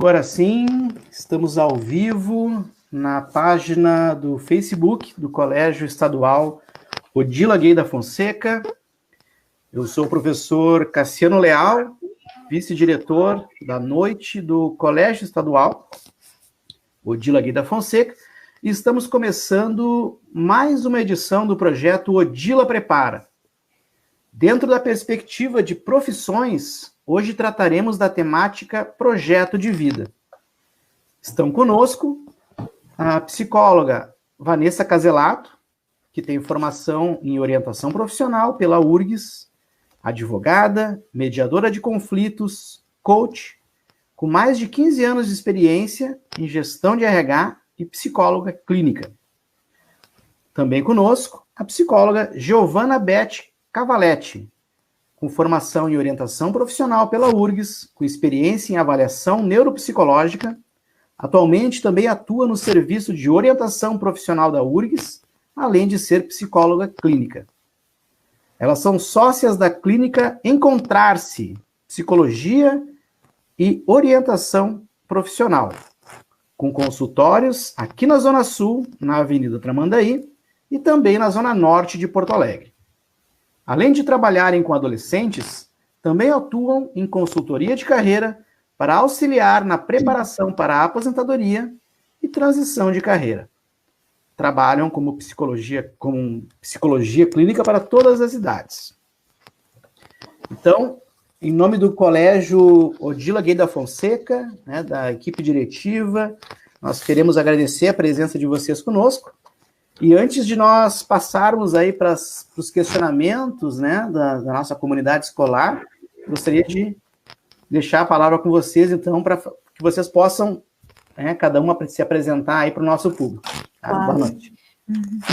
Agora sim, estamos ao vivo na página do Facebook do Colégio Estadual Odila Guei da Fonseca. Eu sou o professor Cassiano Leal, vice-diretor da noite do Colégio Estadual Odila Guei da Fonseca, e estamos começando mais uma edição do projeto Odila Prepara. Dentro da perspectiva de profissões, hoje trataremos da temática Projeto de Vida. Estão conosco a psicóloga Vanessa Caselato, que tem formação em orientação profissional pela URGS, advogada, mediadora de conflitos, coach, com mais de 15 anos de experiência em gestão de RH e psicóloga clínica. Também conosco a psicóloga Giovana Beth Cavaletti, com formação em orientação profissional pela URGS, com experiência em avaliação neuropsicológica. Atualmente também atua no serviço de orientação profissional da URGS, além de ser psicóloga clínica. Elas são sócias da clínica Encontrar-se, Psicologia e Orientação Profissional, com consultórios aqui na Zona Sul, na Avenida Tramandaí, e também na Zona Norte de Porto Alegre. Além de trabalharem com adolescentes, também atuam em consultoria de carreira para auxiliar na preparação para a aposentadoria e transição de carreira. Trabalham como psicologia clínica para todas as idades. Então, em nome do Colégio Odila Guei da Fonseca, né, da equipe diretiva, nós queremos agradecer a presença de vocês conosco. E antes de nós passarmos aí para os questionamentos, né, da nossa comunidade escolar, gostaria de deixar a palavra com vocês, então, para que vocês possam, cada uma se apresentar aí para o nosso público. Tá? Boa noite.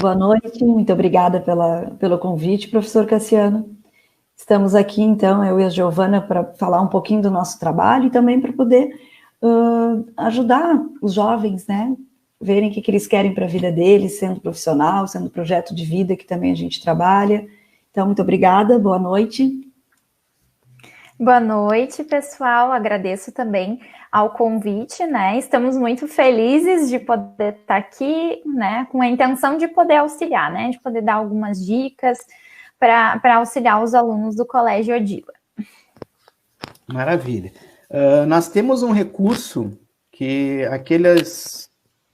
Boa noite, muito obrigada pelo convite, professor Cassiano. Estamos aqui, então, eu e a Giovana, para falar um pouquinho do nosso trabalho e também para poder ajudar os jovens, né, verem o que eles querem para a vida deles, sendo profissional, sendo projeto de vida, que também a gente trabalha. Então, muito obrigada, boa noite. Boa noite, pessoal. Agradeço também ao convite, né? Estamos muito felizes de poder estar aqui, né? Com a intenção de poder auxiliar, né? De poder dar algumas dicas para auxiliar os alunos do Colégio Odila. Maravilha. Nós temos um recurso que aqueles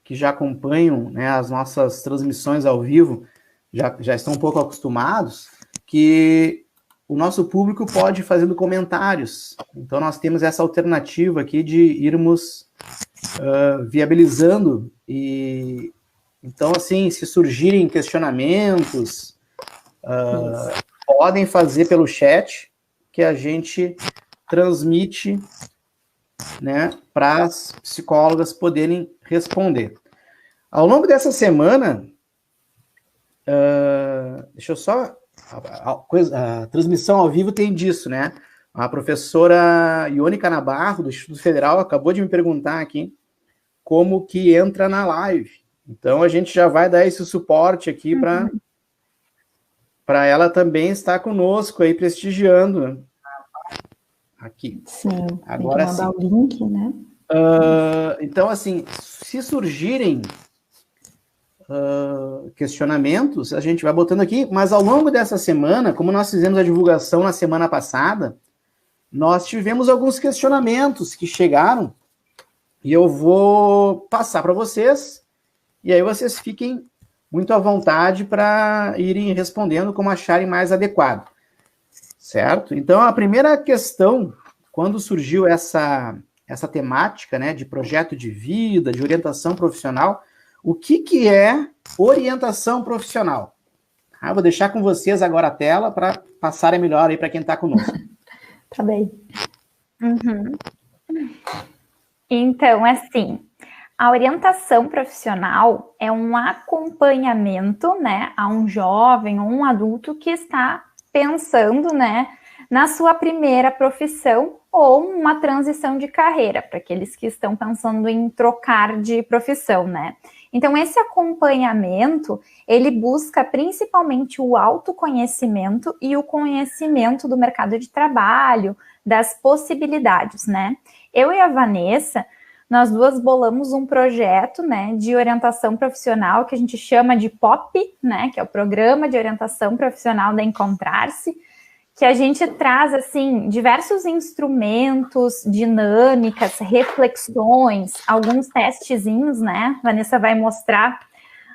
que já acompanham, né, as nossas transmissões ao vivo já estão um pouco acostumados, que o nosso público pode ir fazendo comentários. Então, nós temos essa alternativa aqui de irmos viabilizando. E então, assim, se surgirem questionamentos, podem fazer pelo chat, que a gente transmite, né, para as psicólogas poderem responder. Ao longo dessa semana, deixa eu só... A transmissão ao vivo tem disso, né? A professora Iônica Nabarro, do Instituto Federal, acabou de me perguntar aqui como que entra na live. Então, a gente já vai dar esse suporte aqui para ela também estar conosco aí, prestigiando. Aqui. Sim, agora tem que mandar o link, né? Então, assim, se surgirem questionamentos, a gente vai botando aqui, mas ao longo dessa semana, como nós fizemos a divulgação na semana passada, nós tivemos alguns questionamentos que chegaram e eu vou passar para vocês, e aí vocês fiquem muito à vontade para irem respondendo como acharem mais adequado. Certo? Então, a primeira questão, quando surgiu essa temática, né, de projeto de vida, de orientação profissional, o que é orientação profissional? Vou deixar com vocês agora a tela para passarem melhor aí para quem está conosco. Tá bem. Uhum. Então, assim, a orientação profissional é um acompanhamento, né, a um jovem ou um adulto que está pensando, né, na sua primeira profissão ou uma transição de carreira, para aqueles que estão pensando em trocar de profissão, né? Então, esse acompanhamento, ele busca principalmente o autoconhecimento e o conhecimento do mercado de trabalho, das possibilidades, né? Eu e a Vanessa, nós duas bolamos um projeto, né, de orientação profissional que a gente chama de POP, né, que é o Programa de Orientação Profissional da Encontrar-se, que a gente traz, assim, diversos instrumentos, dinâmicas, reflexões, alguns testezinhos, né? Vanessa vai mostrar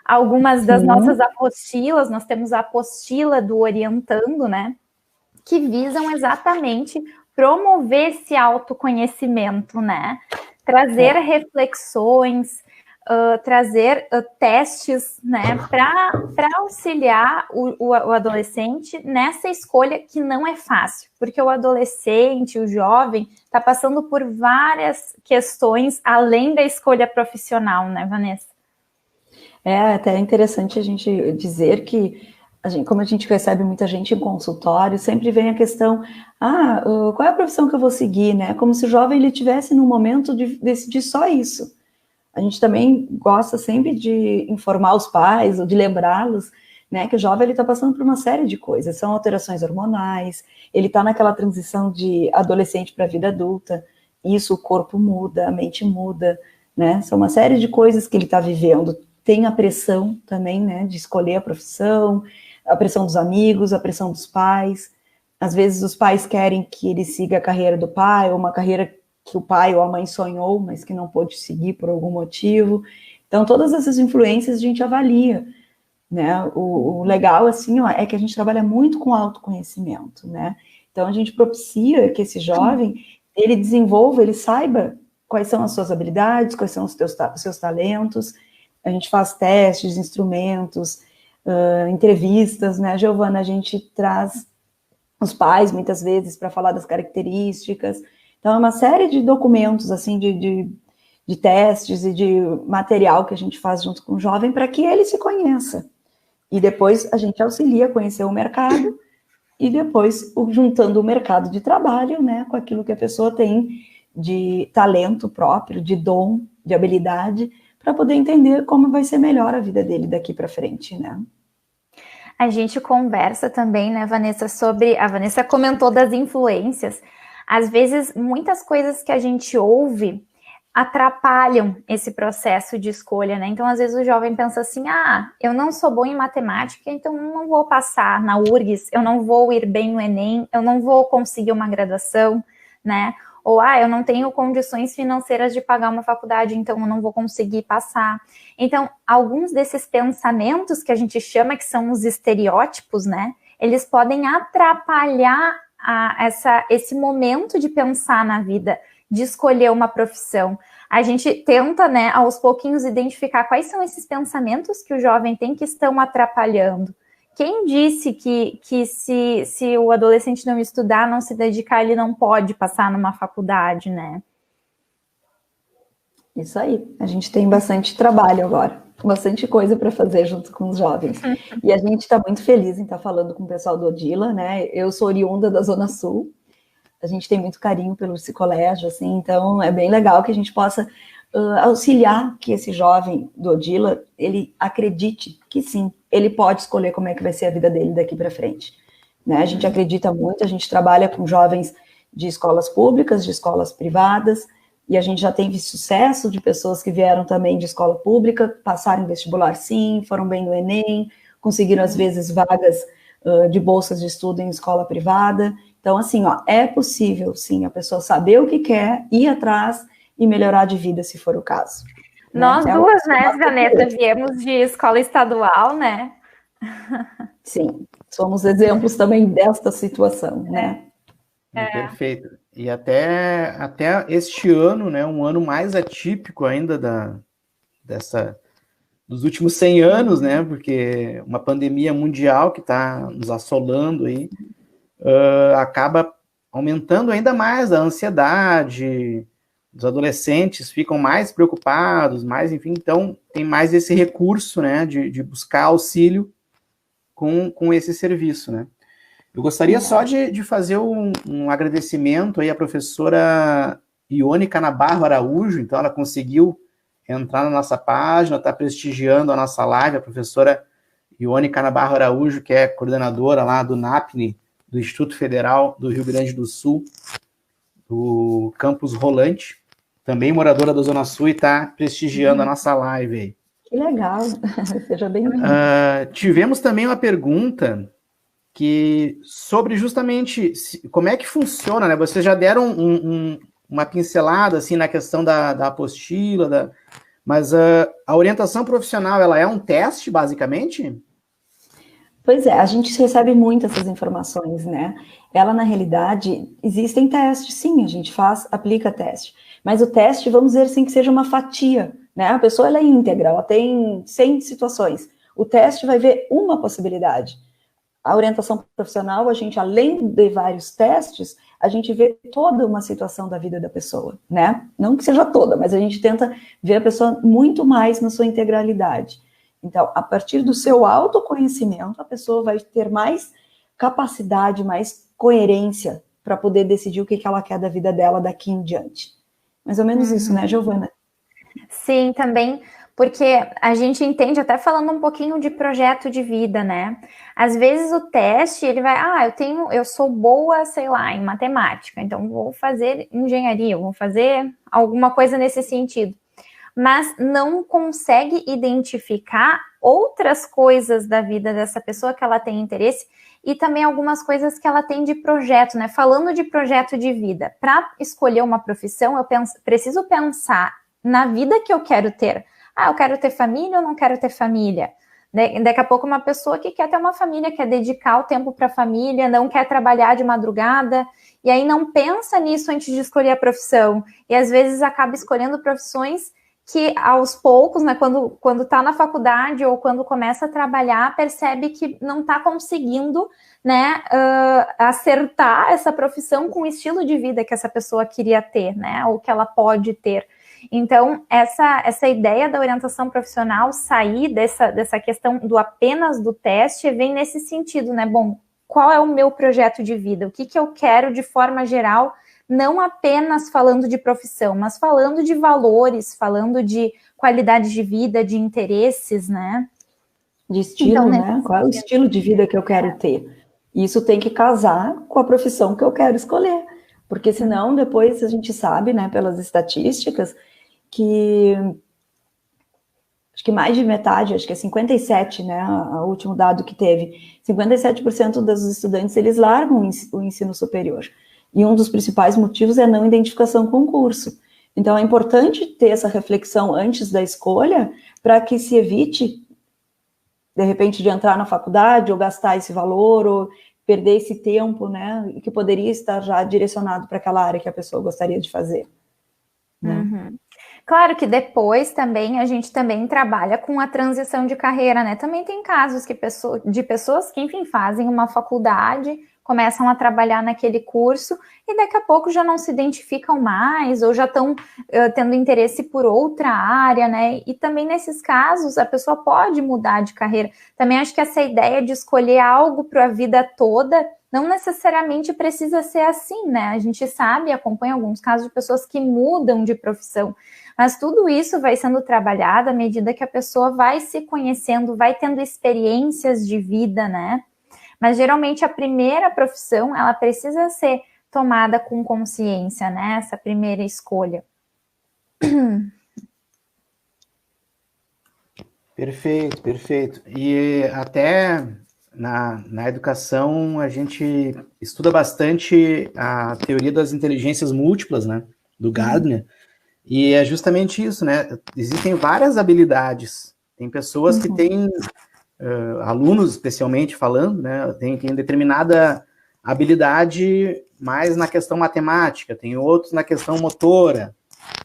algumas das nossas apostilas. Nós temos a apostila do Orientando, né? Que visam exatamente promover esse autoconhecimento, né? Trazer reflexões, trazer testes, né, para auxiliar o adolescente nessa escolha que não é fácil, porque o adolescente, o jovem, está passando por várias questões além da escolha profissional, né, Vanessa? É até interessante a gente dizer que, como a gente recebe muita gente em consultório, sempre vem a questão, qual é a profissão que eu vou seguir, né? Como se o jovem ele tivesse no momento de decidir só isso. A gente também gosta sempre de informar os pais ou de lembrá-los, né, que o jovem está passando por uma série de coisas. São alterações hormonais, ele está naquela transição de adolescente para a vida adulta. Isso, o corpo muda, a mente muda, né? São uma série de coisas que ele está vivendo. Tem a pressão também, né, de escolher a profissão, a pressão dos amigos, a pressão dos pais. Às vezes os pais querem que ele siga a carreira do pai, ou uma carreira que o pai ou a mãe sonhou, mas que não pôde seguir por algum motivo. Então, todas essas influências a gente avalia, né? O legal, assim, é que a gente trabalha muito com autoconhecimento, né? Então, a gente propicia que esse jovem, ele desenvolva, ele saiba quais são as suas habilidades, quais são os seus talentos. A gente faz testes, instrumentos, entrevistas, né, Giovana? A gente traz os pais, muitas vezes, para falar das características. Então, é uma série de documentos, assim, de testes e de material que a gente faz junto com o jovem para que ele se conheça. E depois a gente auxilia a conhecer o mercado e depois juntando o mercado de trabalho, né, com aquilo que a pessoa tem de talento próprio, de dom, de habilidade, para poder entender como vai ser melhor a vida dele daqui para frente, né? A gente conversa também, né, Vanessa, a Vanessa comentou das influências. Às vezes, muitas coisas que a gente ouve atrapalham esse processo de escolha, né? Então, às vezes, o jovem pensa assim, eu não sou bom em matemática, então não vou passar na URGS, eu não vou ir bem no Enem, eu não vou conseguir uma graduação, né? Ou, eu não tenho condições financeiras de pagar uma faculdade, então eu não vou conseguir passar. Então, alguns desses pensamentos que a gente chama que são os estereótipos, né? Eles podem atrapalhar esse momento de pensar na vida, de escolher uma profissão. A gente tenta, né, aos pouquinhos identificar quais são esses pensamentos que o jovem tem que estão atrapalhando. Quem disse que se o adolescente não estudar, não se dedicar, ele não pode passar numa faculdade, né? Isso aí. A gente tem bastante trabalho agora, bastante coisa para fazer junto com os jovens. E a gente está muito feliz em estar falando com o pessoal do Odila, né? Eu sou oriunda da Zona Sul. A gente tem muito carinho pelo esse colégio, assim, então é bem legal que a gente possa auxiliar que esse jovem do Odila, ele acredite que sim, ele pode escolher como é que vai ser a vida dele daqui para frente. Né? A gente acredita muito, a gente trabalha com jovens de escolas públicas, de escolas privadas, e a gente já teve sucesso de pessoas que vieram também de escola pública, passaram em vestibular sim, foram bem no Enem, conseguiram às vezes vagas de bolsas de estudo em escola privada. Então, assim, é possível, sim, a pessoa saber o que quer, ir atrás e melhorar de vida, se for o caso. Nós duas, né, Vanessa, viemos de escola estadual, né? Sim, somos exemplos também desta situação, né? Perfeito. E até este ano, né, um ano mais atípico ainda dos últimos 100 anos, né, porque uma pandemia mundial que está nos assolando aí, acaba aumentando ainda mais a ansiedade, os adolescentes ficam mais preocupados, enfim, então tem mais esse recurso, né, de buscar auxílio com esse serviço, né. Eu gostaria só de fazer um agradecimento aí à professora Iônica Nabarro Araújo, então ela conseguiu entrar na nossa página, está prestigiando a nossa live, a professora Iônica Nabarro Araújo, que é coordenadora lá do NAPNE, do Instituto Federal do Rio Grande do Sul, do Campus Rolante. também moradora da Zona Sul e está prestigiando a nossa live aí. Que legal, seja bem-vindo. Tivemos também uma pergunta sobre justamente como é que funciona, né? Vocês já deram uma pincelada assim, na questão da apostila, mas a orientação profissional, ela é um teste, basicamente? Pois é, a gente recebe muito essas informações, né? Ela, na realidade, existem testes, sim, a gente aplica teste. Mas o teste, vamos dizer assim, que seja uma fatia, né? A pessoa, ela é íntegra, ela tem 100 situações. O teste vai ver uma possibilidade. A orientação profissional, a gente, além de vários testes, a gente vê toda uma situação da vida da pessoa, né? Não que seja toda, mas a gente tenta ver a pessoa muito mais na sua integralidade. Então, a partir do seu autoconhecimento, a pessoa vai ter mais capacidade, mais coerência para poder decidir o que ela quer da vida dela daqui em diante. Mais ou menos isso, né, Giovana? Sim, também, porque a gente entende, até falando um pouquinho de projeto de vida, né? Às vezes o teste, ele vai, eu sou boa, sei lá, em matemática, então vou fazer engenharia, vou fazer alguma coisa nesse sentido. Mas não consegue identificar outras coisas da vida dessa pessoa que ela tem interesse e também algumas coisas que ela tem de projeto, né? Falando de projeto de vida, para escolher uma profissão, eu preciso pensar na vida que eu quero ter. Eu quero ter família ou não quero ter família? Daqui a pouco uma pessoa que quer ter uma família, quer dedicar o tempo para a família, não quer trabalhar de madrugada, e aí não pensa nisso antes de escolher a profissão. E às vezes acaba escolhendo profissões que aos poucos, né, quando está na faculdade ou quando começa a trabalhar, percebe que não está conseguindo, né, acertar essa profissão com o estilo de vida que essa pessoa queria ter, né, ou que ela pode ter. Então, essa ideia da orientação profissional sair dessa questão apenas do teste vem nesse sentido, né? Bom, qual é o meu projeto de vida? O que eu quero de forma geral, não apenas falando de profissão, mas falando de valores, falando de qualidade de vida, de interesses, né? De estilo, então, né? Qual é o estilo de vida que eu quero ter? Isso tem que casar com a profissão que eu quero escolher. Porque senão, depois a gente sabe, né, pelas estatísticas, que acho que mais de metade, acho que é 57, né, o último dado que teve, 57% dos estudantes, eles largam o ensino superior. E um dos principais motivos é a não identificação com o curso. Então, é importante ter essa reflexão antes da escolha, para que se evite, de repente, de entrar na faculdade, ou gastar esse valor, ou perder esse tempo, né, que poderia estar já direcionado para aquela área que a pessoa gostaria de fazer. Né? Uhum. Claro que depois também a gente também trabalha com a transição de carreira, né? Também tem casos de pessoas que, enfim, fazem uma faculdade, começam a trabalhar naquele curso e daqui a pouco já não se identificam mais ou já estão tendo interesse por outra área, né? E também nesses casos a pessoa pode mudar de carreira. Também acho que essa ideia de escolher algo para a vida toda não necessariamente precisa ser assim, né? A gente sabe, acompanha alguns casos de pessoas que mudam de profissão, mas tudo isso vai sendo trabalhado à medida que a pessoa vai se conhecendo, vai tendo experiências de vida, né? Mas geralmente a primeira profissão, ela precisa ser tomada com consciência, né? Essa primeira escolha. Perfeito, perfeito. E até na educação a gente estuda bastante a teoria das inteligências múltiplas, né? Do Gardner. E é justamente isso, né? Existem várias habilidades. Tem pessoas que têm, alunos especialmente falando, né? Tem determinada habilidade mais na questão matemática, tem outros na questão motora.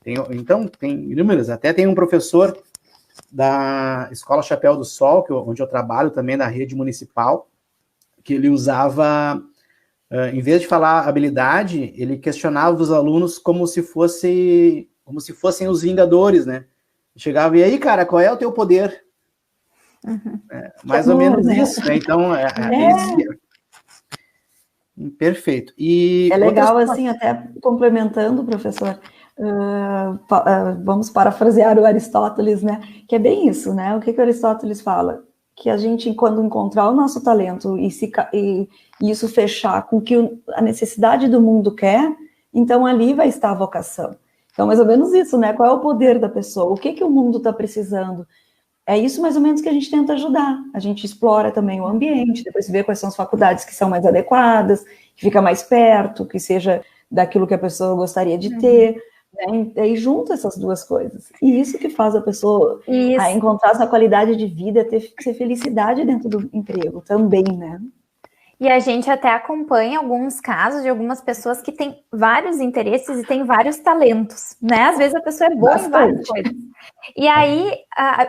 Então, tem inúmeras. Até tem um professor da Escola Chapéu do Sol, onde eu trabalho também na rede municipal, que ele usava, em vez de falar habilidade, ele questionava os alunos como se fossem os Vingadores, né? Chegava, e aí, cara, qual é o teu poder? Mais ou menos isso, né? Então, perfeito. E é legal, assim, até complementando, professor, vamos parafrasear o Aristóteles, né? Que é bem isso, né? O que Aristóteles fala? Que a gente, quando encontrar o nosso talento e isso fechar com o que a necessidade do mundo quer, então ali vai estar a vocação. Então, mais ou menos isso, né? Qual é o poder da pessoa? O que o mundo está precisando? É isso mais ou menos que a gente tenta ajudar. A gente explora também o ambiente, depois vê quais são as faculdades que são mais adequadas, que fica mais perto, que seja daquilo que a pessoa gostaria de ter, né? E aí junta essas duas coisas. E isso que faz a pessoa a encontrar sua qualidade de vida, ter felicidade dentro do emprego também, né? E a gente até acompanha alguns casos de algumas pessoas que têm vários interesses e têm vários talentos, né? Às vezes a pessoa é boa em várias coisas. E aí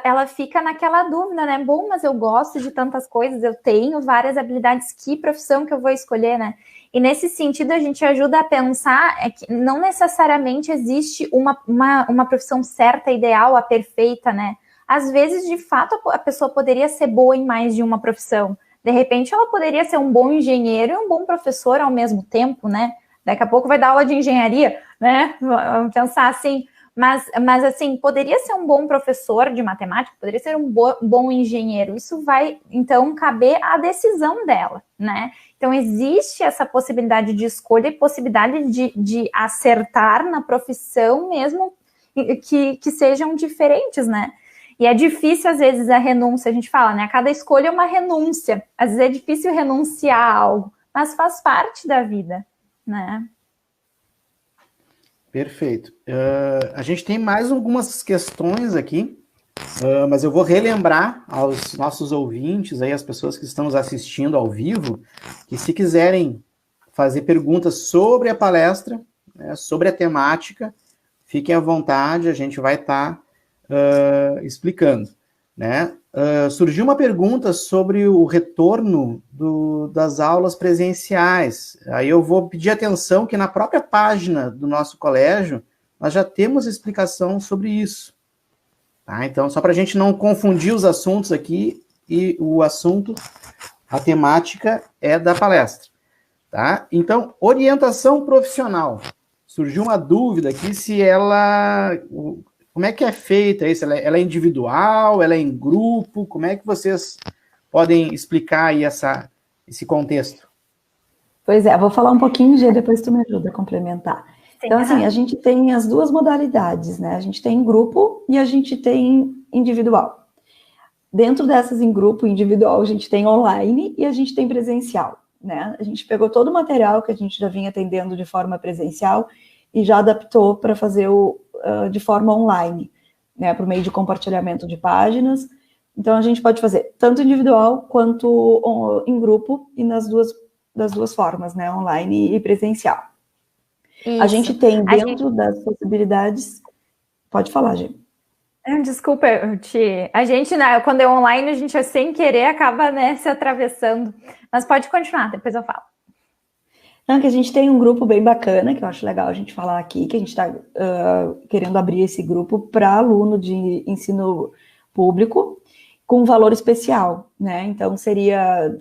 ela fica naquela dúvida, né? Bom, mas eu gosto de tantas coisas, eu tenho várias habilidades, que profissão que eu vou escolher, né? E nesse sentido a gente ajuda a pensar que não necessariamente existe uma profissão certa, ideal, a perfeita, né? Às vezes, de fato, a pessoa poderia ser boa em mais de uma profissão. De repente, ela poderia ser um bom engenheiro e um bom professor ao mesmo tempo, né? Daqui a pouco vai dar aula de engenharia, né? Vamos pensar assim. Mas assim, poderia ser um bom professor de matemática, poderia ser um bom engenheiro. Isso vai, então, caber à decisão dela, né? Então, existe essa possibilidade de escolha e possibilidade de acertar na profissão mesmo que sejam diferentes, né? E é difícil, às vezes, a renúncia, a gente fala, né? Cada escolha é uma renúncia. Às vezes é difícil renunciar a algo, mas faz parte da vida, né? Perfeito. A gente tem mais algumas questões aqui, mas eu vou relembrar aos nossos ouvintes, aí, as pessoas que estão nos assistindo ao vivo, que se quiserem fazer perguntas sobre a palestra, né, sobre a temática, fiquem à vontade, a gente vai estar explicando, né? Surgiu uma pergunta sobre o retorno das aulas presenciais. Aí eu vou pedir atenção que na própria página do nosso colégio nós já temos explicação sobre isso. Tá? Então, só para a gente não confundir os assuntos aqui, e o assunto, a temática é da palestra. Tá? Então, orientação profissional. Surgiu uma dúvida aqui se ela... Como é que é feita isso? Ela é individual? Ela é em grupo? Como é que vocês podem explicar aí esse contexto? Pois é, vou falar um pouquinho, Gê, depois tu me ajuda a complementar. Então, assim, a gente tem as duas modalidades, né? A gente tem grupo e a gente tem individual. Dentro dessas em grupo e individual, a gente tem online e a gente tem presencial, né? A gente pegou todo o material que a gente já vinha atendendo de forma presencial e já adaptou para fazer de forma online, né, por meio de compartilhamento de páginas. Então, a gente pode fazer tanto individual quanto em grupo e das duas formas, né, online e presencial. Isso. A gente tem dentro das possibilidades... Pode falar, gente. Desculpa, a gente, né, quando é online, a gente sem querer acaba, né, se atravessando. Mas pode continuar, depois eu falo. Não, que a gente tem um grupo bem bacana, que eu acho legal a gente falar aqui, que a gente está querendo abrir esse grupo para aluno de ensino público com um valor especial, né? Então,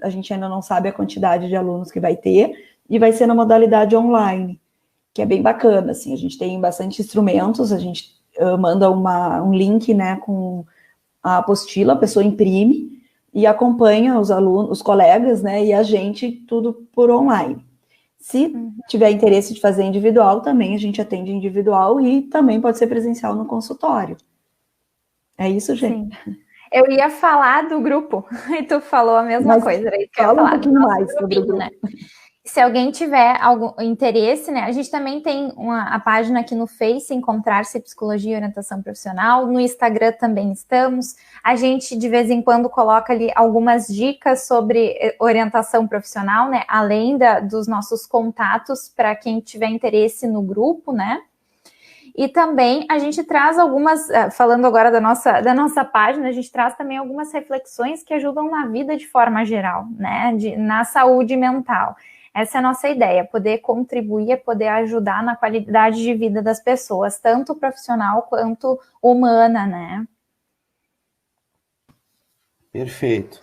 a gente ainda não sabe a quantidade de alunos que vai ter, e vai ser na modalidade online, que é bem bacana, assim, a gente tem bastante instrumentos, a gente manda um link, né, com a apostila, a pessoa imprime e acompanha os alunos, os colegas, né, e a gente, tudo por online. Se tiver interesse de fazer individual, também a gente atende individual e também pode ser presencial no consultório. É isso, gente? Sim. Eu ia falar do grupo, e tu falou a mesma coisa. Era isso que eu ia falar. Um pouquinho mais sobre o grupo. Né? Se alguém tiver algum interesse, né? A gente também tem a página aqui no Face, Encontrar-se Psicologia e Orientação Profissional. No Instagram também estamos. A gente, de vez em quando, coloca ali algumas dicas sobre orientação profissional, né? Além dos nossos contatos para quem tiver interesse no grupo, né? E também a gente traz algumas, falando agora da nossa página, a gente traz também algumas reflexões que ajudam na vida de forma geral, né? Na saúde mental. Essa é a nossa ideia, poder contribuir, poder ajudar na qualidade de vida das pessoas, tanto profissional quanto humana, né? Perfeito.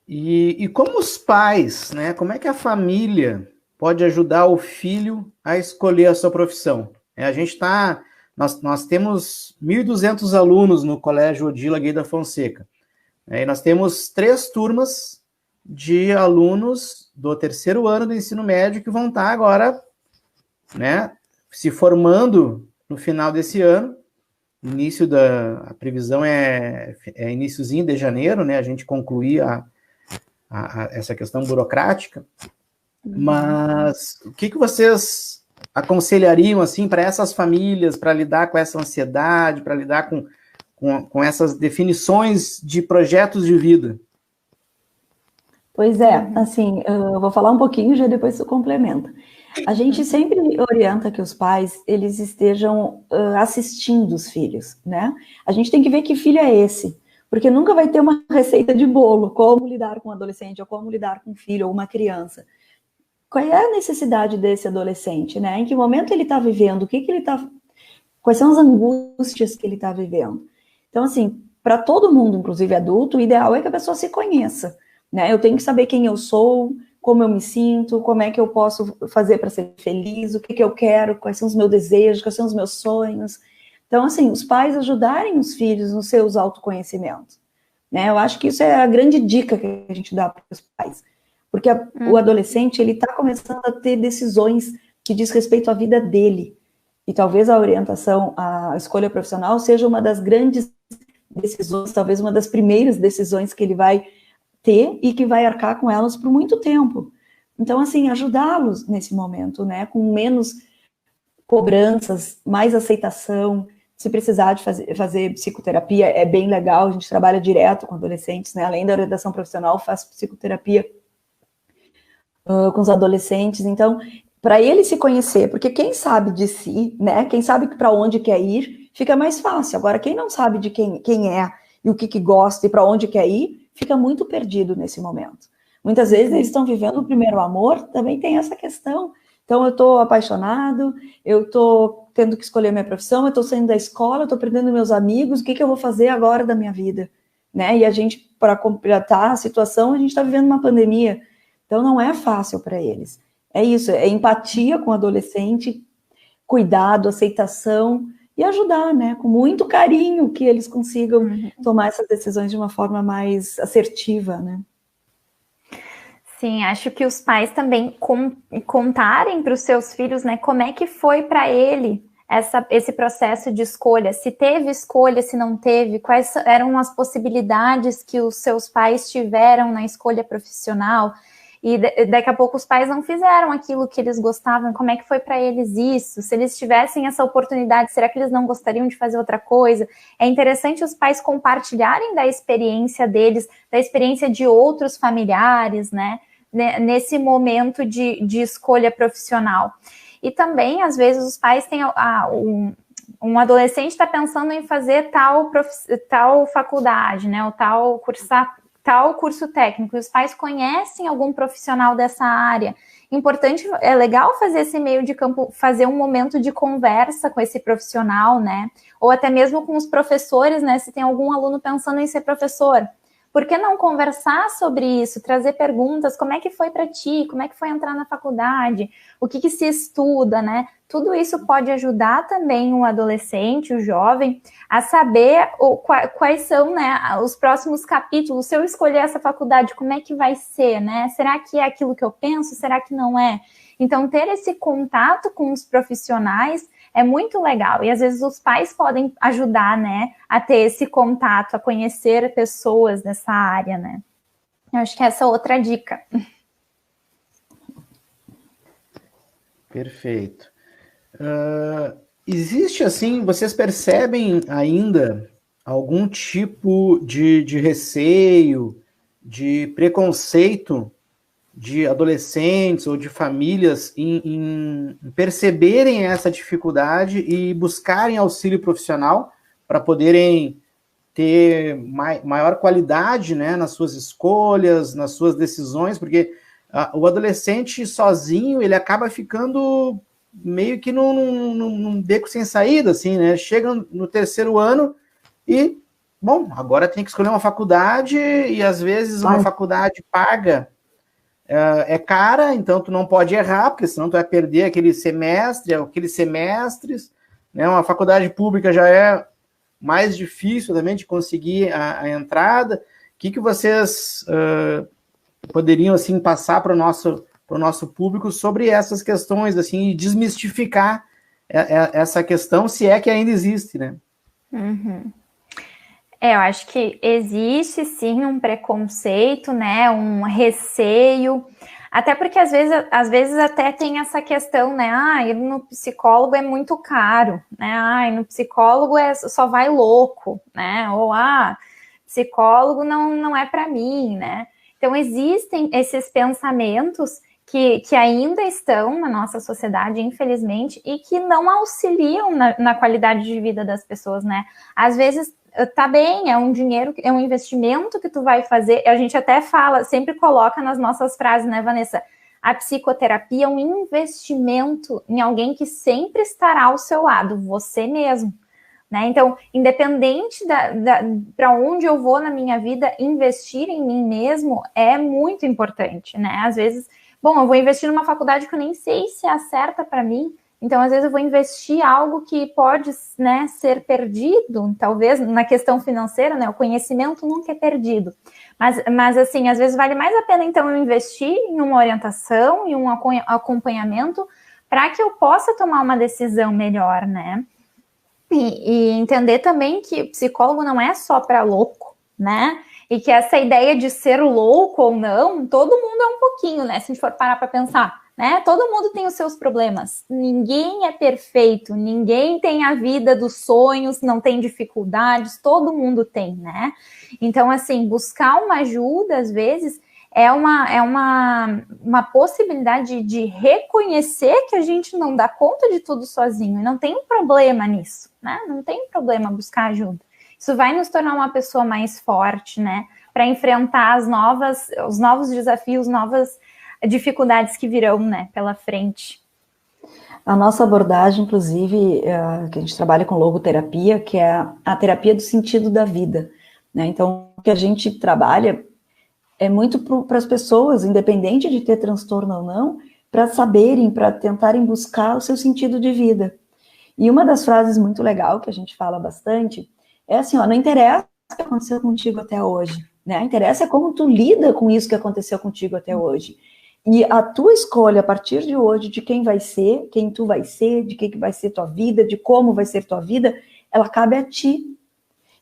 E como os pais, né? Como é que a família pode ajudar o filho a escolher a sua profissão? Nós temos 1.200 alunos no Colégio Odila Guei da Fonseca. E nós temos 3 turmas de alunos do 3º ano do ensino médio que vão estar agora, né, se formando no final desse ano. A previsão é iniciozinho de janeiro, né? A gente concluir essa questão burocrática. Mas o que vocês aconselhariam assim para essas famílias, para lidar com essa ansiedade, para lidar com essas definições de projetos de vida? Pois é, assim, eu vou falar um pouquinho, já depois tu complementa. A gente sempre orienta que os pais, eles estejam assistindo os filhos, né? A gente tem que ver que filho é esse, porque nunca vai ter uma receita de bolo, como lidar com um adolescente, ou como lidar com um filho, ou uma criança. Qual é a necessidade desse adolescente, né? Em que momento ele está vivendo, o que ele está... Quais são as angústias que ele está vivendo? Então, assim, para todo mundo, inclusive adulto, o ideal é que a pessoa se conheça, né? Eu tenho que saber quem eu sou, como eu me sinto, como é que eu posso fazer para ser feliz, o que eu quero, quais são os meus desejos, quais são os meus sonhos. Então, assim, os pais ajudarem os filhos nos seus autoconhecimentos, né? Eu acho que isso é a grande dica que a gente dá para os pais, porque o adolescente, ele está começando a ter decisões que diz respeito à vida dele, e talvez a orientação, a escolha profissional seja uma das grandes decisões, talvez uma das primeiras decisões que ele vai ter e que vai arcar com elas por muito tempo. Então, assim, ajudá-los nesse momento, né, com menos cobranças, mais aceitação. Se precisar de fazer psicoterapia, é bem legal, a gente trabalha direto com adolescentes, né, além da orientação profissional, faz psicoterapia com os adolescentes. Então, para ele se conhecer, porque quem sabe de si, né, quem sabe para onde quer ir, fica mais fácil. Agora, quem não sabe de quem é e o que gosta e para onde quer ir, fica muito perdido nesse momento. Muitas vezes eles estão vivendo o primeiro amor, também tem essa questão. Então, eu estou apaixonado, eu estou tendo que escolher minha profissão, eu estou saindo da escola, eu estou perdendo meus amigos, o que eu vou fazer agora da minha vida? Né? E a gente, para completar a situação, a gente está vivendo uma pandemia, então não é fácil para eles. É isso, é empatia com o adolescente, cuidado, aceitação, e ajudar, né, com muito carinho, que eles consigam tomar essas decisões de uma forma mais assertiva, né. Sim, acho que os pais também contarem para os seus filhos, né, como é que foi para ele esse processo de escolha, se teve escolha, se não teve, quais eram as possibilidades que os seus pais tiveram na escolha profissional, e daqui a pouco os pais não fizeram aquilo que eles gostavam, como é que foi para eles isso? Se eles tivessem essa oportunidade, será que eles não gostariam de fazer outra coisa? É interessante os pais compartilharem da experiência deles, da experiência de outros familiares, né? Nesse momento de escolha profissional. E também, às vezes, os pais têm... um adolescente está pensando em fazer tal faculdade, né? Ou cursar tal curso técnico, e os pais conhecem algum profissional dessa área. Importante, é legal fazer esse meio de campo, fazer um momento de conversa com esse profissional, né? Ou até mesmo com os professores, né? Se tem algum aluno pensando em ser professor, por que não conversar sobre isso, trazer perguntas, como é que foi para ti, como é que foi entrar na faculdade, o que se estuda, né? Tudo isso pode ajudar também o adolescente, o jovem, a saber quais são, né, os próximos capítulos. Se eu escolher essa faculdade, como é que vai ser, né? Será que é aquilo que eu penso? Será que não é? Então, ter esse contato com os profissionais é muito legal. E, às vezes, os pais podem ajudar, né, a ter esse contato, a conhecer pessoas dessa área, né? Eu acho que essa é outra dica. Perfeito. Existe, assim, vocês percebem ainda algum tipo de receio, de preconceito de adolescentes ou de famílias em perceberem essa dificuldade e buscarem auxílio profissional para poderem ter maior qualidade, né, nas suas escolhas, nas suas decisões, porque o adolescente sozinho, ele acaba ficando meio que num beco sem saída, assim, né? Chega no terceiro ano e, bom, agora tem que escolher uma faculdade e, às vezes, uma faculdade paga é cara, então tu não pode errar, porque senão tu vai perder aquele semestre, aqueles semestres, né? Uma faculdade pública já é mais difícil também de conseguir a entrada. O que vocês poderiam, assim, passar para o nosso público sobre essas questões, assim, e desmistificar essa questão, se é que ainda existe, né? Uhum. Eu acho que existe sim um preconceito, né, um receio, até porque às vezes até tem essa questão, né, ir no psicólogo é muito caro, né, no psicólogo só vai louco, né, ou psicólogo não é para mim, né. Então existem esses pensamentos que ainda estão na nossa sociedade, infelizmente, e que não auxiliam na qualidade de vida das pessoas, né. Às vezes tá bem, é um dinheiro, é um investimento que tu vai fazer, a gente até fala, sempre coloca nas nossas frases, né, Vanessa? A psicoterapia é um investimento em alguém que sempre estará ao seu lado, você mesmo, né? Então, independente para onde eu vou na minha vida, investir em mim mesmo é muito importante, né? Às vezes, bom, eu vou investir numa faculdade que eu nem sei se é certa para mim, então, às vezes, eu vou investir algo que pode, né, ser perdido, talvez, na questão financeira, né, o conhecimento nunca é perdido. Mas, assim, às vezes vale mais a pena, então, eu investir em uma orientação, em um acompanhamento, para que eu possa tomar uma decisão melhor, né? E entender também que o psicólogo não é só para louco, né? E que essa ideia de ser louco ou não, todo mundo é um pouquinho, né? Se a gente for parar para pensar, né? Todo mundo tem os seus problemas. Ninguém é perfeito, ninguém tem a vida dos sonhos, não tem dificuldades, todo mundo tem, né? Então, assim, buscar uma ajuda, às vezes, é uma possibilidade de reconhecer que a gente não dá conta de tudo sozinho, e não tem problema nisso, né? Não tem problema buscar ajuda. Isso vai nos tornar uma pessoa mais forte, né? Para enfrentar os novos desafios, novas dificuldades que virão, né, pela frente. A nossa abordagem, inclusive, que a gente trabalha com logoterapia, que é a terapia do sentido da vida, né? Então, o que a gente trabalha é muito para as pessoas, independente de ter transtorno ou não, para saberem, para tentarem buscar o seu sentido de vida. E uma das frases muito legal que a gente fala bastante é assim, ó, não interessa o que aconteceu contigo até hoje, né? Interessa é como tu lida com isso que aconteceu contigo até hoje. E a tua escolha, a partir de hoje, de quem vai ser, quem tu vai ser, de que vai ser tua vida, de como vai ser tua vida, ela cabe a ti.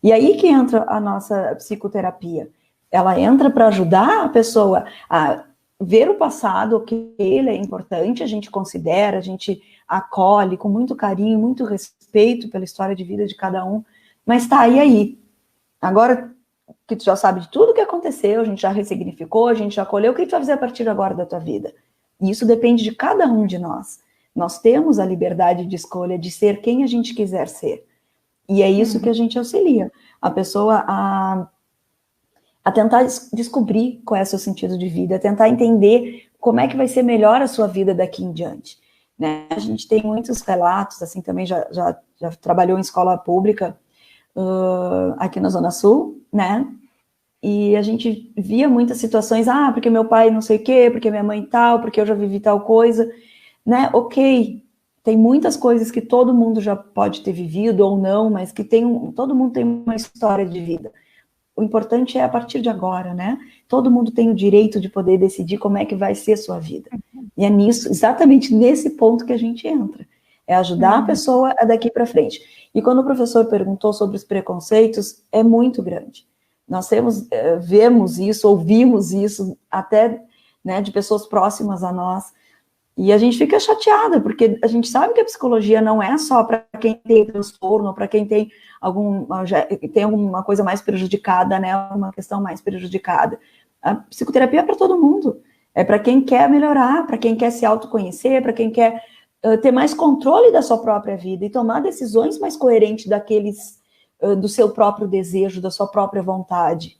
E aí que entra a nossa psicoterapia. Ela entra para ajudar a pessoa a ver o passado, que ele é importante, a gente considera, a gente acolhe com muito carinho, muito respeito pela história de vida de cada um, mas tá, e aí? Agora que tu já sabe de tudo que aconteceu, a gente já ressignificou, a gente já acolheu, o que tu vai fazer a partir de agora da tua vida? E isso depende de cada um de nós. Nós temos a liberdade de escolha de ser quem a gente quiser ser. E é isso que a gente auxilia a pessoa a tentar descobrir qual é o seu sentido de vida, a tentar entender como é que vai ser melhor a sua vida daqui em diante. Né? A gente tem muitos relatos, assim, também já trabalhou em escola pública aqui na Zona Sul, né? E a gente via muitas situações, porque meu pai não sei o quê, porque minha mãe tal, porque eu já vivi tal coisa, né? Ok, tem muitas coisas que todo mundo já pode ter vivido ou não, mas que todo mundo tem uma história de vida. O importante é a partir de agora, né? Todo mundo tem o direito de poder decidir como é que vai ser a sua vida. E é nisso, exatamente nesse ponto que a gente entra. É ajudar a pessoa a daqui para frente. E quando o professor perguntou sobre os preconceitos, é muito grande. Nós vemos isso, ouvimos isso, até, né, de pessoas próximas a nós, e a gente fica chateada, porque a gente sabe que a psicologia não é só para quem tem transtorno, para quem tem alguma coisa mais prejudicada, né, uma questão mais prejudicada. A psicoterapia é para todo mundo, é para quem quer melhorar, para quem quer se autoconhecer, para quem quer ter mais controle da sua própria vida e tomar decisões mais coerentes do seu próprio desejo, da sua própria vontade.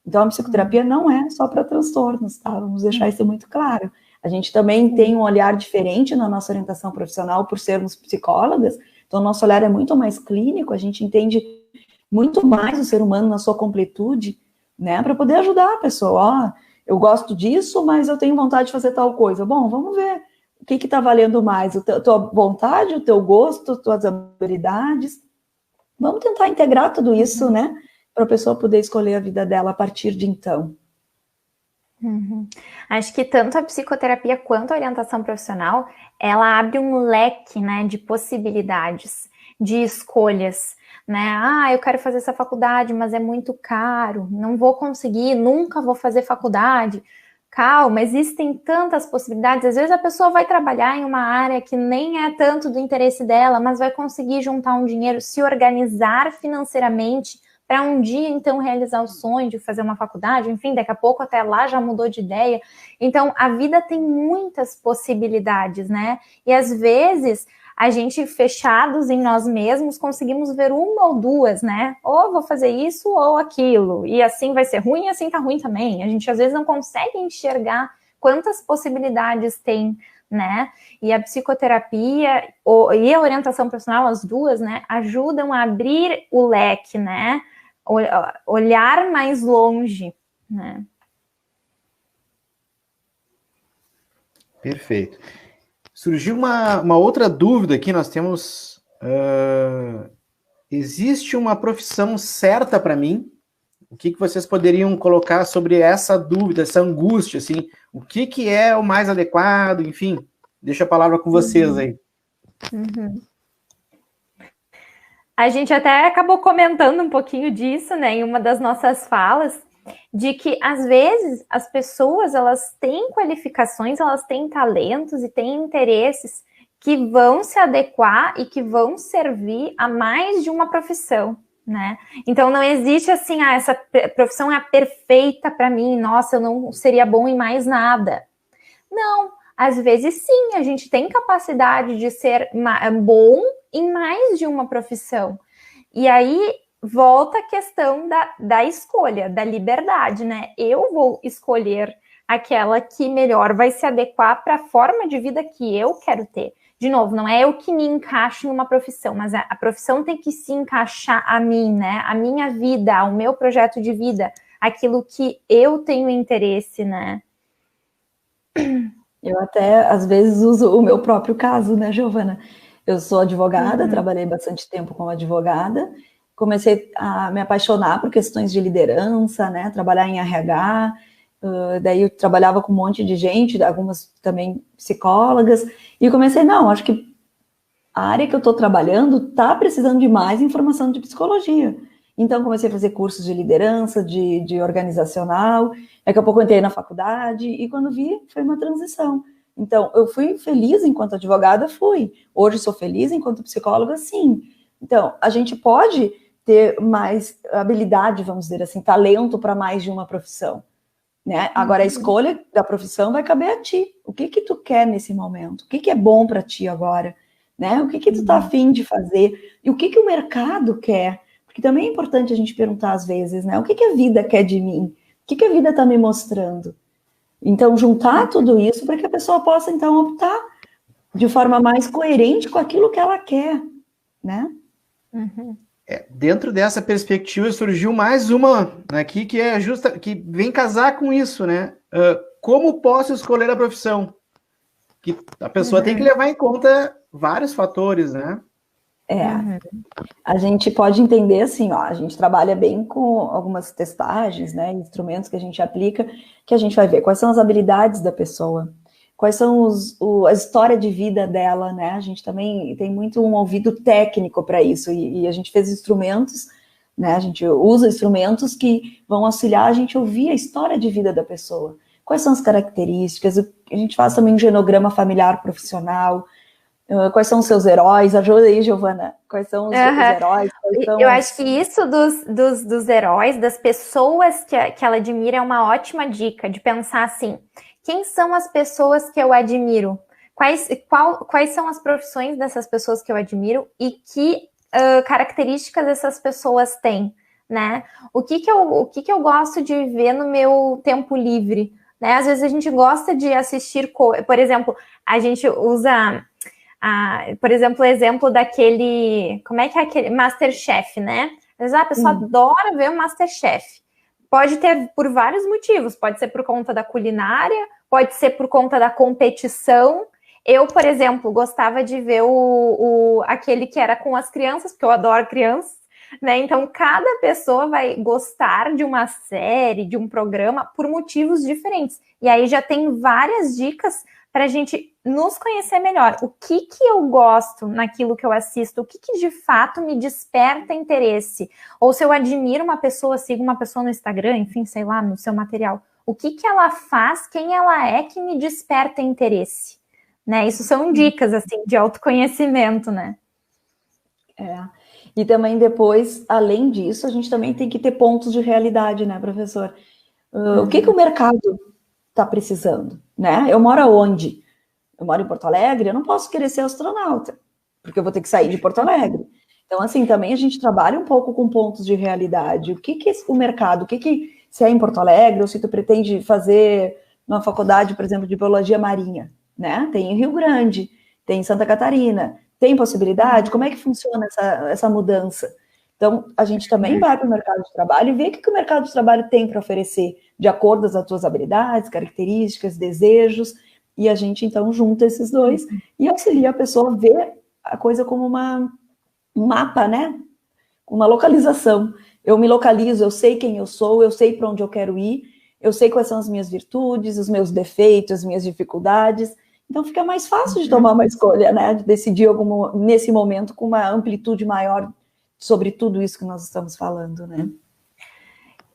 Então, a psicoterapia não é só para transtornos, tá? Vamos deixar isso muito claro. A gente também tem um olhar diferente na nossa orientação profissional por sermos psicólogas, então nosso olhar é muito mais clínico, a gente entende muito mais o ser humano na sua completude, né, para poder ajudar a pessoa. Eu gosto disso, mas eu tenho vontade de fazer tal coisa. Bom, vamos ver o que está valendo mais, a tua vontade, o teu gosto, as tuas habilidades. Vamos tentar integrar tudo isso, né, para a pessoa poder escolher a vida dela a partir de então. Uhum. Acho que tanto a psicoterapia quanto a orientação profissional, ela abre um leque, né, de possibilidades, de escolhas, né? Ah, eu quero fazer essa faculdade, mas é muito caro, não vou conseguir, nunca vou fazer faculdade. Calma, existem tantas possibilidades. Às vezes a pessoa vai trabalhar em uma área que nem é tanto do interesse dela, mas vai conseguir juntar um dinheiro, se organizar financeiramente para um dia, então, realizar o sonho de fazer uma faculdade, enfim, daqui a pouco até lá já mudou de ideia. Então, a vida tem muitas possibilidades, né? E às vezes, a gente, fechados em nós mesmos, conseguimos ver uma ou duas, né? Ou vou fazer isso ou aquilo, e assim vai ser ruim, e assim tá ruim também. A gente, às vezes, não consegue enxergar quantas possibilidades tem, né? E a psicoterapia e a orientação profissional, as duas, né, ajudam a abrir o leque, né? Olhar mais longe, né? Perfeito. Surgiu uma outra dúvida aqui, nós temos... existe uma profissão certa para mim? O que vocês poderiam colocar sobre essa dúvida, essa angústia, assim? O que é o mais adequado? Enfim, deixa a palavra com vocês aí. Uhum. A gente até acabou comentando um pouquinho disso, né, em uma das nossas falas, de que, às vezes, as pessoas, elas têm qualificações, elas têm talentos e têm interesses que vão se adequar e que vão servir a mais de uma profissão, né? Então, não existe assim, essa profissão é a perfeita para mim, nossa, eu não seria bom em mais nada. Não, às vezes sim, a gente tem capacidade de ser bom em mais de uma profissão. E aí volta a questão da escolha, da liberdade, né? Eu vou escolher aquela que melhor vai se adequar para a forma de vida que eu quero ter. De novo, não é eu que me encaixo em uma profissão, mas a profissão tem que se encaixar a mim, né? A minha vida, ao meu projeto de vida, aquilo que eu tenho interesse, né? Eu até, às vezes, uso o meu próprio caso, né, Giovana? Eu sou advogada, trabalhei bastante tempo como advogada, comecei a me apaixonar por questões de liderança, né, trabalhar em RH, daí eu trabalhava com um monte de gente, algumas também psicólogas, e comecei, não, acho que a área que eu estou trabalhando está precisando de mais informação de psicologia. Então, comecei a fazer cursos de liderança, de organizacional, daqui a pouco eu entrei na faculdade, e quando vi, foi uma transição. Então, eu fui feliz enquanto advogada, fui. Hoje sou feliz enquanto psicóloga, sim. Então, a gente pode ter mais habilidade, vamos dizer assim, talento para mais de uma profissão, né? Agora, a escolha da profissão vai caber a ti. O que tu quer nesse momento? O que é bom para ti agora? Né? O que tu tá afim de fazer? E o que o mercado quer? Porque também é importante a gente perguntar às vezes, né? O que a vida quer de mim? O que a vida está me mostrando? Então, juntar tudo isso para que a pessoa possa, então, optar de forma mais coerente com aquilo que ela quer, né? Dentro dessa perspectiva, surgiu mais uma aqui que é justa, que vem casar com isso, né? Como posso escolher a profissão? Que a pessoa tem que levar em conta vários fatores, né? A gente pode entender assim, ó, a gente trabalha bem com algumas testagens, né, instrumentos que a gente aplica, que a gente vai ver quais são as habilidades da pessoa, quais são a história de vida dela, né, a gente também tem muito um ouvido técnico para isso, e a gente fez instrumentos, né, a gente usa instrumentos que vão auxiliar a gente a ouvir a história de vida da pessoa, quais são as características, a gente faz também um genograma familiar profissional. Quais são os seus heróis? Ajuda aí, Giovana. Quais são os heróis? Eu acho que isso dos heróis, das pessoas que ela admira, é uma ótima dica de pensar assim, quem são as pessoas que eu admiro? Quais são as profissões dessas pessoas que eu admiro e que características essas pessoas têm, né? O que eu gosto de ver no meu tempo livre, né? Às vezes a gente gosta de assistir, por exemplo, a gente usa... por exemplo, o exemplo daquele... Como é que é aquele? Masterchef, né? Às vezes a pessoa adora ver o Masterchef. Pode ter por vários motivos. Pode ser por conta da culinária, pode ser por conta da competição. Eu, por exemplo, gostava de ver aquele que era com as crianças, porque eu adoro crianças, né? Então, cada pessoa vai gostar de uma série, de um programa, por motivos diferentes. E aí já tem várias dicas para a gente nos conhecer melhor. O que eu gosto naquilo que eu assisto? O que de fato me desperta interesse? Ou se eu admiro uma pessoa, sigo uma pessoa no Instagram, enfim, sei lá, no seu material. O que ela faz, quem ela é que me desperta interesse? Né? Isso são dicas, assim, de autoconhecimento, né? E também depois, além disso, a gente também tem que ter pontos de realidade, né, professor? O que o mercado está precisando, né? Eu moro onde? Eu moro em Porto Alegre, eu não posso querer ser astronauta, porque eu vou ter que sair de Porto Alegre. Então, assim, também a gente trabalha um pouco com pontos de realidade. O que o mercado, se é em Porto Alegre, ou se tu pretende fazer uma faculdade, por exemplo, de biologia marinha, né? Tem em Rio Grande, tem em Santa Catarina, tem possibilidade? Como é que funciona essa mudança? Então, a gente também vai para o mercado de trabalho e vê o que o mercado de trabalho tem para oferecer, de acordo com as tuas habilidades, características, desejos, e a gente, então, junta esses dois e auxilia a pessoa a ver a coisa como um mapa, né? Uma localização. Eu me localizo, eu sei quem eu sou, eu sei para onde eu quero ir, eu sei quais são as minhas virtudes, os meus defeitos, as minhas dificuldades. Então, fica mais fácil de tomar uma escolha, né? De decidir nesse momento com uma amplitude maior sobre tudo isso que nós estamos falando, né?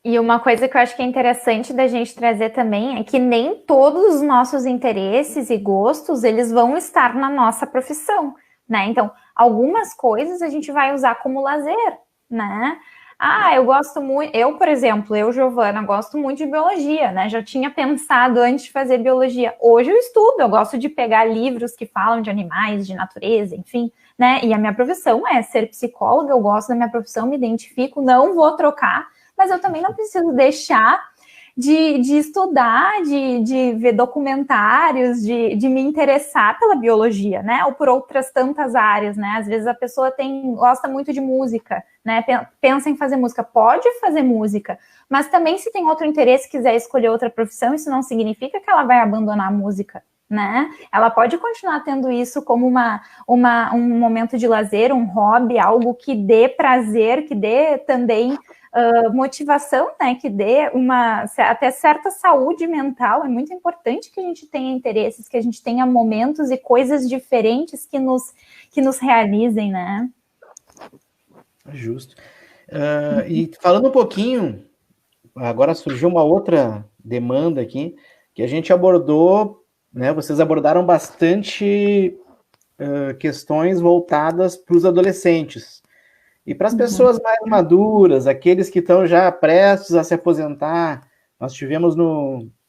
E uma coisa que eu acho que é interessante da gente trazer também é que nem todos os nossos interesses e gostos, eles vão estar na nossa profissão, né? Então, algumas coisas a gente vai usar como lazer, né? Eu gosto muito, por exemplo, Giovana, gosto muito de biologia, né? Já tinha pensado antes de fazer biologia. Hoje eu estudo, eu gosto de pegar livros que falam de animais, de natureza, enfim, né? E a minha profissão é ser psicóloga, eu gosto da minha profissão, me identifico, não vou trocar, mas eu também não preciso deixar de estudar, de ver documentários, de me interessar pela biologia, né? Ou por outras tantas áreas, né? Às vezes a pessoa gosta muito de música, né? Pensa em fazer música, pode fazer música, mas também se tem outro interesse, quiser escolher outra profissão, isso não significa que ela vai abandonar a música, né? Ela pode continuar tendo isso como um momento de lazer, um hobby, algo que dê prazer, que dê também motivação, né, que dê até certa saúde mental. É muito importante que a gente tenha interesses, que a gente tenha momentos e coisas diferentes que nos realizem, né? Justo. E falando um pouquinho, agora surgiu uma outra demanda aqui, que a gente abordou, né, vocês abordaram bastante questões voltadas para os adolescentes. E para as pessoas mais maduras, aqueles que estão já prestes a se aposentar, nós tivemos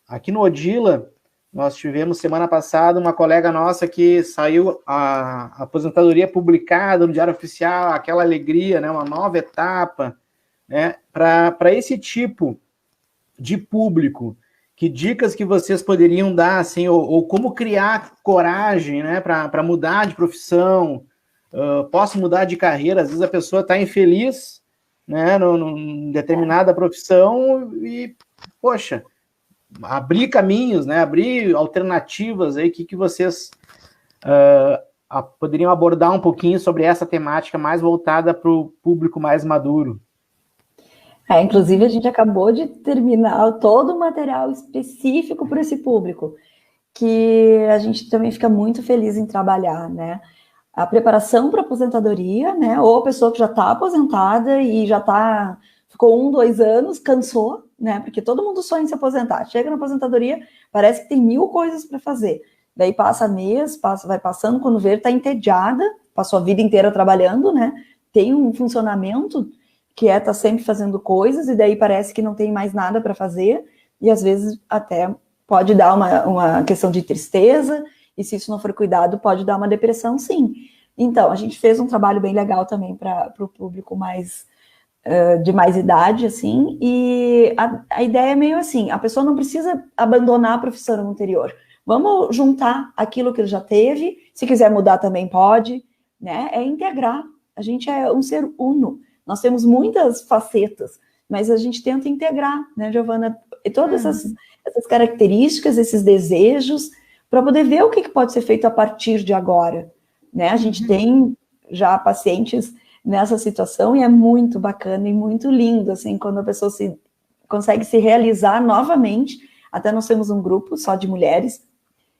aqui no Odila, nós tivemos semana passada uma colega nossa que saiu a aposentadoria publicada no Diário Oficial, aquela alegria, né, uma nova etapa, né, para esse tipo de público. Que dicas que vocês poderiam dar, assim, ou como criar coragem, né, para mudar de profissão? Posso mudar de carreira, às vezes a pessoa está infeliz, né, numa determinada profissão e, poxa, abrir caminhos, né, abrir alternativas aí, que vocês poderiam abordar um pouquinho sobre essa temática mais voltada para o público mais maduro. Inclusive a gente acabou de terminar todo o material específico para esse público, que a gente também fica muito feliz em trabalhar, né? A preparação para aposentadoria, né? Ou a pessoa que já está aposentada e ficou 1, 2 anos, cansou, né? Porque todo mundo sonha em se aposentar. Chega na aposentadoria, parece que tem 1000 coisas para fazer. Daí passa mês, vai passando, quando vê, está entediada, passou a vida inteira trabalhando, né? Tem um funcionamento que tá sempre fazendo coisas, e daí parece que não tem mais nada para fazer, e às vezes até pode dar uma questão de tristeza, e se isso não for cuidado, pode dar uma depressão, sim. Então, a gente fez um trabalho bem legal também para o público de mais idade, assim, e a ideia é meio assim, a pessoa não precisa abandonar a profissão anterior. Vamos juntar aquilo que ele já teve, se quiser mudar também pode, né? É integrar. A gente é um ser uno. Nós temos muitas facetas, mas a gente tenta integrar, né, Giovana? E todas essas características, esses desejos, para poder ver o que pode ser feito a partir de agora, né? A gente tem já pacientes nessa situação, e é muito bacana e muito lindo, assim, quando a pessoa consegue se realizar novamente. Até nós temos um grupo só de mulheres,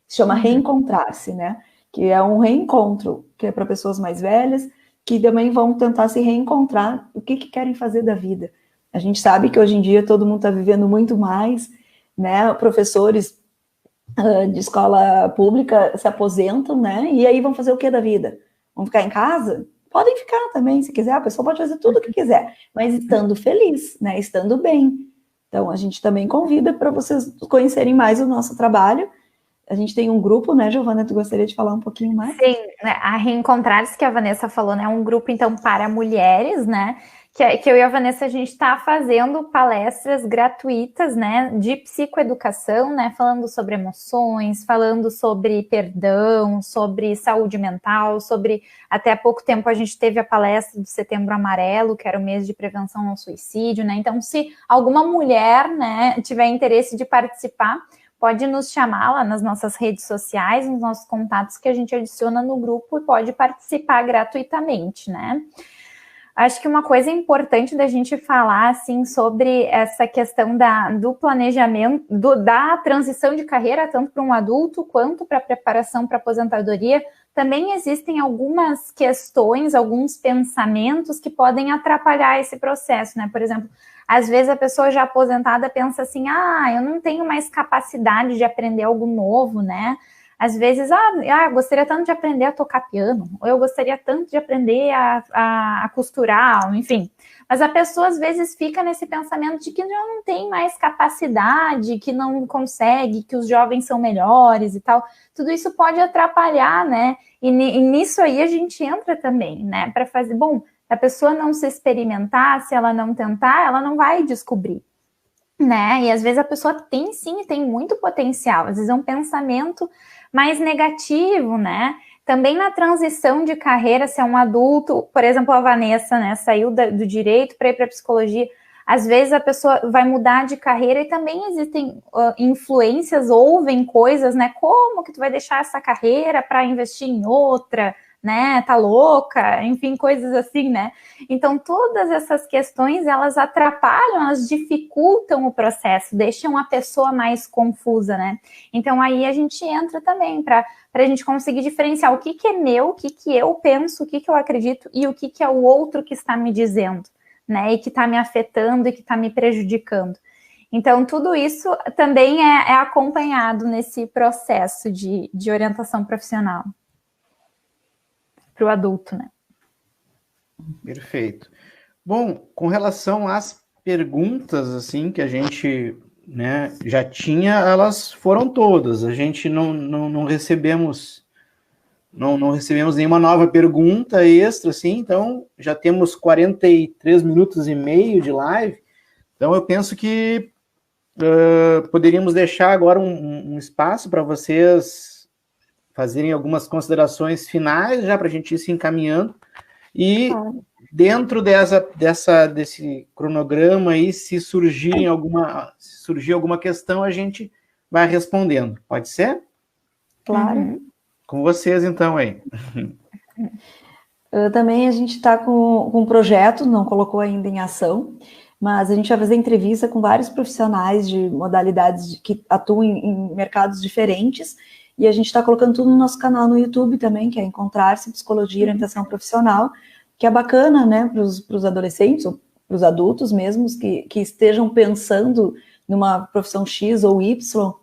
se chama Reencontrar-se, né? Que é um reencontro, que é para pessoas mais velhas, que também vão tentar se reencontrar, o que querem fazer da vida. A gente sabe que hoje em dia todo mundo está vivendo muito mais, né? Professores de escola pública se aposentam, né? E aí vão fazer o que da vida? Vão ficar em casa? Podem ficar também, se quiser, a pessoa pode fazer tudo o que quiser, mas estando feliz, né? Estando bem. Então, a gente também convida para vocês conhecerem mais o nosso trabalho. A gente tem um grupo, né, Giovana? Tu gostaria de falar um pouquinho mais? Sim, né, a Reencontrar-se, que a Vanessa falou, né, é um grupo, então, para mulheres, né, que eu e a Vanessa, a gente está fazendo palestras gratuitas, né, de psicoeducação, né, falando sobre emoções, falando sobre perdão, sobre saúde mental, até há pouco tempo a gente teve a palestra do Setembro Amarelo, que era o mês de prevenção ao suicídio, né, então se alguma mulher, né, tiver interesse de participar, pode nos chamar lá nas nossas redes sociais, nos nossos contatos que a gente adiciona no grupo e pode participar gratuitamente, né? Acho que uma coisa importante da gente falar, assim, sobre essa questão do planejamento, da transição de carreira, tanto para um adulto quanto para a preparação para a aposentadoria, também existem algumas questões, alguns pensamentos que podem atrapalhar esse processo, né? Por exemplo, às vezes a pessoa já aposentada pensa assim, eu não tenho mais capacidade de aprender algo novo, né? Às vezes, eu gostaria tanto de aprender a tocar piano, ou eu gostaria tanto de aprender a costurar, enfim. Mas a pessoa, às vezes, fica nesse pensamento de que já não tem mais capacidade, que não consegue, que os jovens são melhores e tal. Tudo isso pode atrapalhar, né? E nisso aí a gente entra também, né? Para fazer, se a pessoa não se experimentar, se ela não tentar, ela não vai descobrir, né? E às vezes a pessoa tem muito potencial, às vezes é um pensamento mais negativo, né? Também na transição de carreira, se é um adulto, por exemplo, a Vanessa, né, saiu do direito para ir para a psicologia, às vezes a pessoa vai mudar de carreira e também existem influências, ouvem coisas, né? Como que tu vai deixar essa carreira para investir em outra, né? Tá louca? Enfim, coisas assim, né? Então, todas essas questões, elas atrapalham, elas dificultam o processo, deixam a pessoa mais confusa, né? Então, aí a gente entra também para a gente conseguir diferenciar o que é meu, o que eu penso, o que eu acredito e o que é o outro que está me dizendo, né? E que está me afetando e que está me prejudicando. Então, tudo isso também é acompanhado nesse processo de orientação profissional para o adulto, né? Perfeito. Bom, com relação às perguntas, assim, que a gente, né, já tinha, elas foram todas. A gente não recebemos nenhuma nova pergunta extra, assim, então já temos 43 minutos e meio de live. Então eu penso que poderíamos deixar agora um espaço para vocês fazerem algumas considerações finais, já para a gente ir se encaminhando. E dentro desse cronograma aí, se surgir alguma questão, a gente vai respondendo. Pode ser? Claro. Com vocês, então, aí. Também a gente está com um projeto, não colocou ainda em ação, mas a gente vai fazer entrevista com vários profissionais de modalidades que atuam em mercados diferentes, e a gente está colocando tudo no nosso canal no YouTube também, que é Encontrar-se Psicologia e Orientação Profissional, que é bacana, né, para os adolescentes, ou para os adultos mesmos, que estejam pensando numa profissão X ou Y,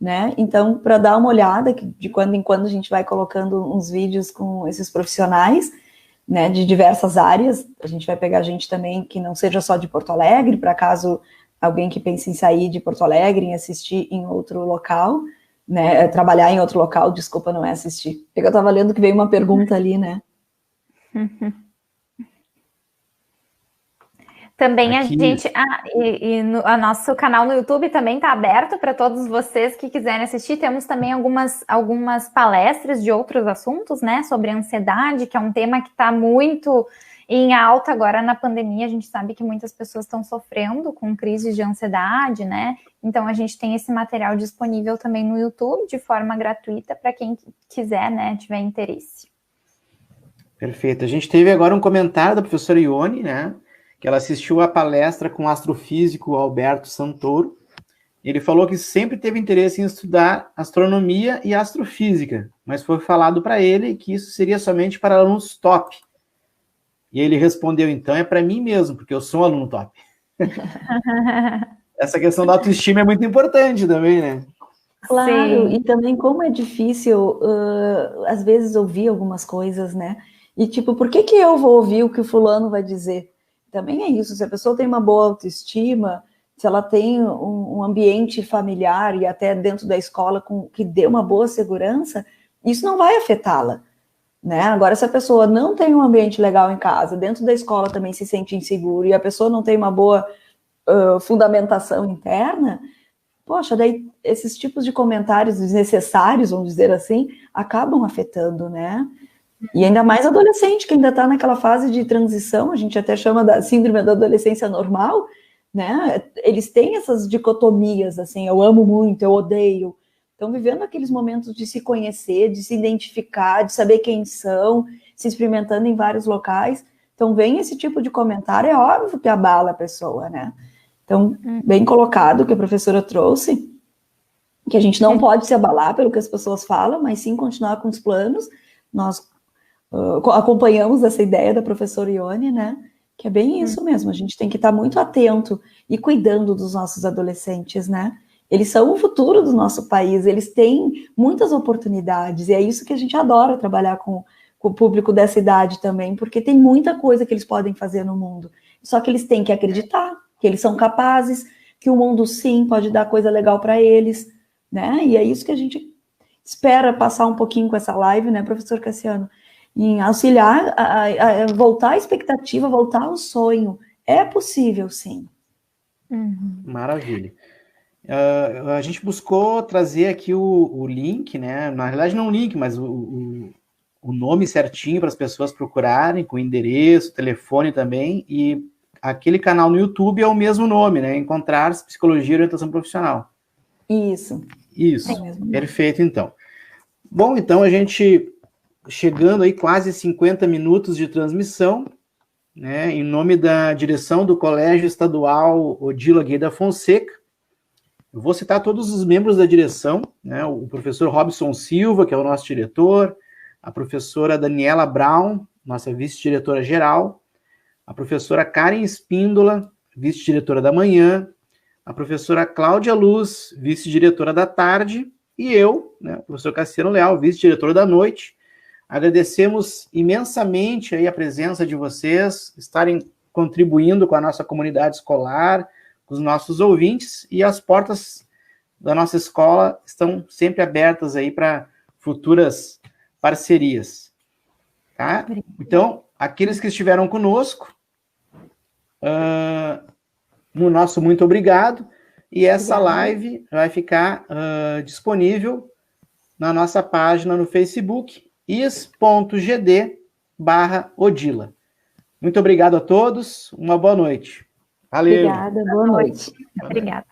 né? Então, para dar uma olhada, que de quando em quando a gente vai colocando uns vídeos com esses profissionais, né, de diversas áreas. A gente vai pegar gente também que não seja só de Porto Alegre, para caso alguém que pense em sair de Porto Alegre, em assistir em outro local, né, trabalhar em outro local, desculpa, não é assistir. Eu estava lendo que veio uma pergunta ali, né? Também Aqui. a gente, o nosso canal no YouTube também está aberto para todos vocês que quiserem assistir. Temos também algumas palestras de outros assuntos, né, sobre ansiedade, que é um tema que está muito em alta agora na pandemia. A gente sabe que muitas pessoas estão sofrendo com crises de ansiedade, né? Então a gente tem esse material disponível também no YouTube de forma gratuita para quem quiser, né, tiver interesse. Perfeito. A gente teve agora um comentário da professora Ione, né? Que ela assistiu a palestra com o astrofísico Alberto Santoro. Ele falou que sempre teve interesse em estudar astronomia e astrofísica, mas foi falado para ele que isso seria somente para alunos top. E ele respondeu, então, é para mim mesmo, porque eu sou um aluno top. Essa questão da autoestima é muito importante também, né? Claro, Sim. e também como é difícil, às vezes, ouvir algumas coisas, né? E tipo, por que eu vou ouvir o que o fulano vai dizer? Também é isso, se a pessoa tem uma boa autoestima, se ela tem um ambiente familiar e até dentro da escola que dê uma boa segurança, isso não vai afetá-la, né? Agora, se a pessoa não tem um ambiente legal em casa, dentro da escola também se sente inseguro e a pessoa não tem uma boa fundamentação interna, poxa, daí esses tipos de comentários desnecessários, vamos dizer assim, acabam afetando, né? E ainda mais adolescente, que ainda está naquela fase de transição, a gente até chama da síndrome da adolescência normal, né? Eles têm essas dicotomias, assim, eu amo muito, eu odeio. Estão vivendo aqueles momentos de se conhecer, de se identificar, de saber quem são, se experimentando em vários locais. Então, vem esse tipo de comentário, é óbvio que abala a pessoa, né? Então, bem colocado que a professora trouxe, que a gente não pode se abalar pelo que as pessoas falam, mas sim continuar com os planos. Nós acompanhamos essa ideia da professora Ione, né? Que é bem isso mesmo, a gente tem que estar muito atento e cuidando dos nossos adolescentes, né? Eles são o futuro do nosso país, eles têm muitas oportunidades, e é isso que a gente adora trabalhar com o público dessa idade também, porque tem muita coisa que eles podem fazer no mundo. Só que eles têm que acreditar que eles são capazes, que o mundo sim pode dar coisa legal para eles, né? E é isso que a gente espera passar um pouquinho com essa live, né, professor Cassiano? Em auxiliar a voltar à expectativa, voltar ao sonho. É possível, sim. Maravilha. A gente buscou trazer aqui o link, né? Na realidade, não o link, mas o nome certinho para as pessoas procurarem, com endereço, telefone também, e aquele canal no YouTube é o mesmo nome, né? Encontrar-se Psicologia e Orientação Profissional. Isso. Isso, É mesmo. perfeito, então. Bom, então a gente chegando aí quase 50 minutos de transmissão, né? Em nome da direção do Colégio Estadual Odila Guei da Fonseca, eu vou citar todos os membros da direção, né? O professor Robson Silva, que é o nosso diretor, a professora Daniela Brown, nossa vice-diretora geral, a professora Karen Espíndola, vice-diretora da manhã, a professora Cláudia Luz, vice-diretora da tarde, e eu, né, o professor Cassiano Leal, vice-diretor da noite. Agradecemos imensamente aí a presença de vocês, estarem contribuindo com a nossa comunidade escolar, com os nossos ouvintes, e as portas da nossa escola estão sempre abertas aí para futuras parcerias. Tá? Então, aqueles que estiveram conosco, no nosso muito obrigado, e essa live vai ficar disponível na nossa página no Facebook, is.gd/Odila. Muito obrigado a todos, uma boa noite. Valeu. Obrigada, boa noite. Obrigada.